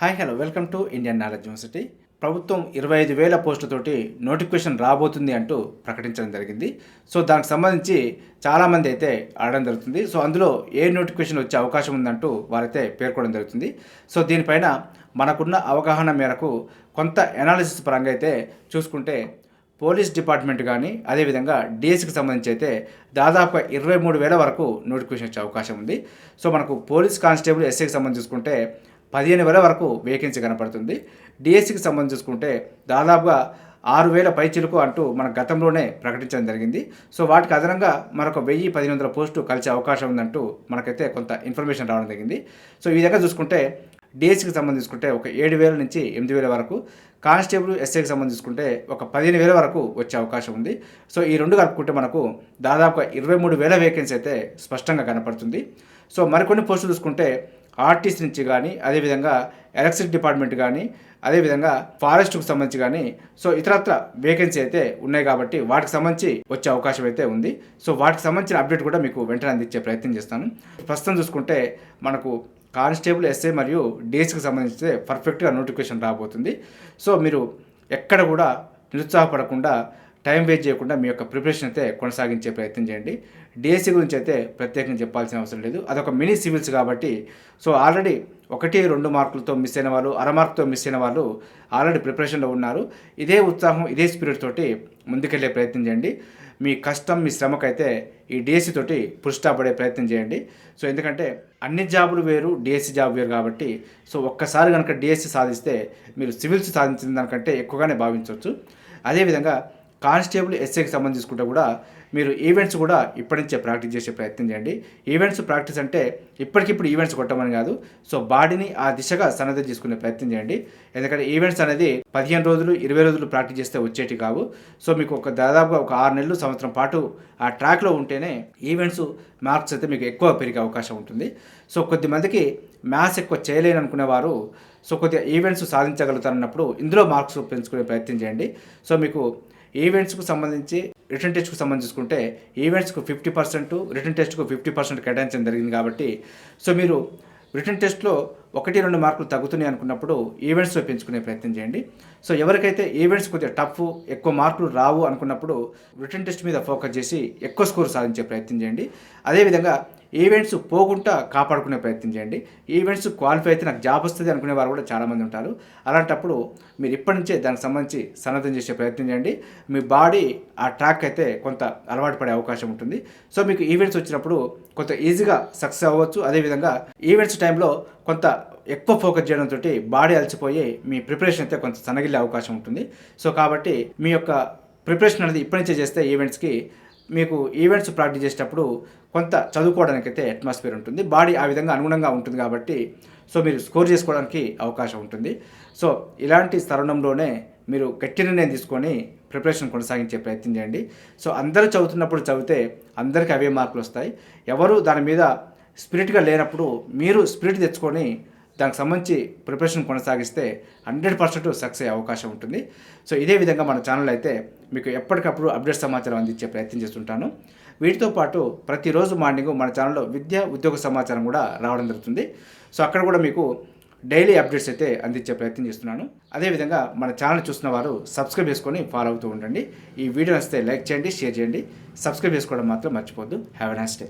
Hi hello welcome to Indian knowledge university. ప్రభుత్వం 25,000 పోస్టులతోటి notification రాబోతుంది అంటూ ప్రకటించడం జరిగింది. సో దానికి సంబంధించి చాలామంది అయితే అడగడం జరుగుతుంది. సో అందులో ఏ నోటిఫికేషన్ వచ్చే అవకాశం ఉందంటూ వారైతే పేర్కొనడం జరుగుతుంది. సో దీనిపైన మనకున్న అవగాహన మేరకు కొంత అనాలిసిస్ పరంగా అయితే చూసుకుంటే పోలీస్ డిపార్ట్మెంట్ కానీ అదేవిధంగా డిఎస్సికి సంబంధించి అయితే దాదాపుగా 23,000 వరకు నోటిఫికేషన్ వచ్చే అవకాశం ఉంది. సో మనకు పోలీస్ కానిస్టేబుల్ ఎస్ఐకి సంబంధించి చూసుకుంటే 15,000 వరకు వేకెన్సీ కనపడుతుంది. డిఎస్సికి సంబంధించి చూసుకుంటే దాదాపుగా 6,000 పైచిలకు అంటూ మన గతంలోనే ప్రకటించడం జరిగింది. సో వాటికి అదనంగా మరొక 1,000-1,500 పోస్టు కలిసే అవకాశం ఉందంటూ మనకైతే కొంత ఇన్ఫర్మేషన్ రావడం జరిగింది. సో ఈ విధంగా చూసుకుంటే డిఎస్సికి సంబంధించి చూసుకుంటే ఒక 7,000 నుంచి 8,000 వరకు, కానిస్టేబుల్ ఎస్ఐకి సంబంధించి చూసుకుంటే ఒక 15,000 వరకు వచ్చే అవకాశం ఉంది. సో ఈ రెండు కలుపుకుంటే మనకు దాదాపుగా 23,000 వేకెన్సీ అయితే స్పష్టంగా కనపడుతుంది. సో మరికొన్ని పోస్టులు చూసుకుంటే ఆర్టీసీ నుంచి కానీ, అదేవిధంగా ఎలక్ట్రిసిటీ డిపార్ట్మెంట్ కానీ, అదేవిధంగా ఫారెస్ట్కు సంబంధించి కానీ సో ఇతరత్ర వేకెన్సీ అయితే ఉన్నాయి కాబట్టి వాటికి సంబంధించి వచ్చే అవకాశం అయితే ఉంది. సో వాటికి సంబంధించిన అప్డేట్ కూడా మీకు వెంటనే అందించే ప్రయత్నం చేస్తాను. ప్రస్తుతం చూసుకుంటే మనకు కానిస్టేబుల్ ఎస్ఐ మరియు డిఎస్సికి సంబంధించి పర్ఫెక్ట్గా నోటిఫికేషన్ రాబోతుంది. సో మీరు ఎక్కడ కూడా నిరుత్సాహపడకుండా, టైం వేస్ట్ చేయకుండా మీ యొక్క ప్రిపరేషన్ అయితే కొనసాగించే ప్రయత్నం చేయండి. డిఎస్సి గురించి అయితే ప్రత్యేకంగా చెప్పాల్సిన అవసరం లేదు. అదొక మినీ సివిల్స్ కాబట్టి సో ఆల్రెడీ 1-2 మార్కులతో మిస్ అయిన వాళ్ళు, అర మార్కుతో మిస్ అయిన వాళ్ళు ఆల్రెడీ ప్రిపరేషన్లో ఉన్నారు. ఇదే ఉత్సాహం, ఇదే స్పిరిట్ తోటి ముందుకెళ్ళే ప్రయత్నం చేయండి. మీ కష్టం, మీ శ్రమకైతే ఈ డిఎస్సి తోటి పడే ప్రయత్నం చేయండి. సో ఎందుకంటే అన్ని జాబులు వేరు, డిఎస్సి జాబ్ వేరు కాబట్టి సో ఒక్కసారి కనుక డిఎస్సి సాధిస్తే మీరు సివిల్స్ సాధించిన దానికంటే ఎక్కువగానే భావించవచ్చు. అదేవిధంగా కానిస్టేబుల్ ఎస్ఐకి సంబంధించుకుంటే కూడా మీరు ఈవెంట్స్ కూడా ఇప్పటి నుంచే ప్రాక్టీస్ చేసే ప్రయత్నం చేయండి. ఈవెంట్స్ ప్రాక్టీస్ అంటే ఇప్పటికిప్పుడు ఈవెంట్స్ కొట్టమని కాదు, సో బాడీని ఆ దిశగా సన్నద్ధం చేసుకునే ప్రయత్నం చేయండి. ఎందుకంటే ఈవెంట్స్ అనేది 15 రోజులు 20 రోజులు ప్రాక్టీస్ చేస్తే వచ్చేటి కావు. సో మీకు దాదాపుగా ఒక 6 నెలలు సంవత్సరం పాటు ఆ ట్రాక్లో ఉంటేనే ఈవెంట్స్ మార్క్స్ అయితే మీకు ఎక్కువ పెరిగే అవకాశం ఉంటుంది. సో కొద్దిమందికి మ్యాథ్స్ ఎక్కువ చేయలేని అనుకునేవారు సో కొద్దిగా ఈవెంట్స్ సాధించగలుగుతారన్నప్పుడు ఇందులో మార్క్స్ పెంచుకునే ప్రయత్నం చేయండి. సో మీకు ఈవెంట్స్కు సంబంధించి రిటర్న్ టెస్ట్కు సంబంధించుకుంటే ఈవెంట్స్కు 50%, రిటర్న్ టెస్ట్కు 50% కేటాయించడం జరిగింది కాబట్టి సో మీరు రిటర్న్ టెస్ట్లో 1-2 మార్కులు తగ్గుతున్నాయి అనుకున్నప్పుడు ఈవెంట్స్లో పెంచుకునే ప్రయత్నం చేయండి. సో ఎవరికైతే ఈవెంట్స్ కొద్దిగా టఫ్, ఎక్కువ మార్కులు రావు అనుకున్నప్పుడు రిటర్న్ టెస్ట్ మీద ఫోకస్ చేసి ఎక్కువ స్కోర్ సాధించే ప్రయత్నం చేయండి. అదేవిధంగా ఈవెంట్స్ పోకుండా కాపాడుకునే ప్రయత్నం చేయండి. ఈవెంట్స్ క్వాలిఫై అయితే నాకు జాబ్ వస్తుంది అనుకునే వారు కూడా చాలామంది ఉంటారు. అలాంటప్పుడు మీరు ఇప్పటి నుంచే దానికి సంబంధించి సన్నద్ధం చేసే ప్రయత్నం చేయండి. మీ బాడీ ఆ ట్రాక్ అయితే కొంత అలవాటు పడే అవకాశం ఉంటుంది. సో మీకు ఈవెంట్స్ వచ్చినప్పుడు కొంత ఈజీగా సక్సెస్ అవ్వచ్చు. అదేవిధంగా ఈవెంట్స్ టైంలో కొంత ఎక్కువ ఫోకస్ చేయడంతో బాడీ అలసిపోయి మీ ప్రిపరేషన్ అయితే కొంత సన్నగిల్లే అవకాశం ఉంటుంది. సో కాబట్టి మీ యొక్క ప్రిపరేషన్ అనేది ఇప్పటి నుంచే చేస్తే ఈవెంట్స్కి మీకు ఈవెంట్స్ ప్రాక్టీస్ చేసేటప్పుడు కొంత చదువుకోవడానికైతే అట్మాస్ఫియర్ ఉంటుంది, బాడీ ఆ విధంగా అనుగుణంగా ఉంటుంది కాబట్టి సో మీరు స్కోర్ చేసుకోవడానికి అవకాశం ఉంటుంది. సో ఇలాంటి తరుణంలోనే మీరు గట్టి నిర్ణయం తీసుకొని ప్రిపరేషన్ కొనసాగించే ప్రయత్నం చేయండి. సో అందరూ చదువుతున్నప్పుడు చదివితే అందరికీ అవే మార్కులు వస్తాయి. ఎవరు దాని మీద స్పిరిట్గా లేనప్పుడు మీరు స్పిరిట్ తెచ్చుకొని దానికి సంబంధించి ప్రిపరేషన్ కొనసాగిస్తే 100% సక్సెస్ అయ్యే అవకాశం ఉంటుంది. సో ఇదే విధంగా మన ఛానల్ అయితే మీకు ఎప్పటికప్పుడు అప్డేట్ సమాచారం అందించే ప్రయత్నం చేస్తుంటాను. వీటితో పాటు ప్రతిరోజు మార్నింగ్ మన ఛానల్లో విద్య, ఉద్యోగ సమాచారం కూడా రావడం జరుగుతుంది. సో అక్కడ కూడా మీకు డైలీ అప్డేట్స్ అయితే అందించే ప్రయత్నం చేస్తున్నాను. అదేవిధంగా మన ఛానల్ చూస్తున్న వారు సబ్స్క్రైబ్ చేసుకొని ఫాలో అవుతూ ఉండండి. ఈ వీడియో నచ్చితే లైక్ చేయండి, షేర్ చేయండి, సబ్స్క్రైబ్ చేసుకోవడం మాత్రం మర్చిపోద్దు. Have a nice day.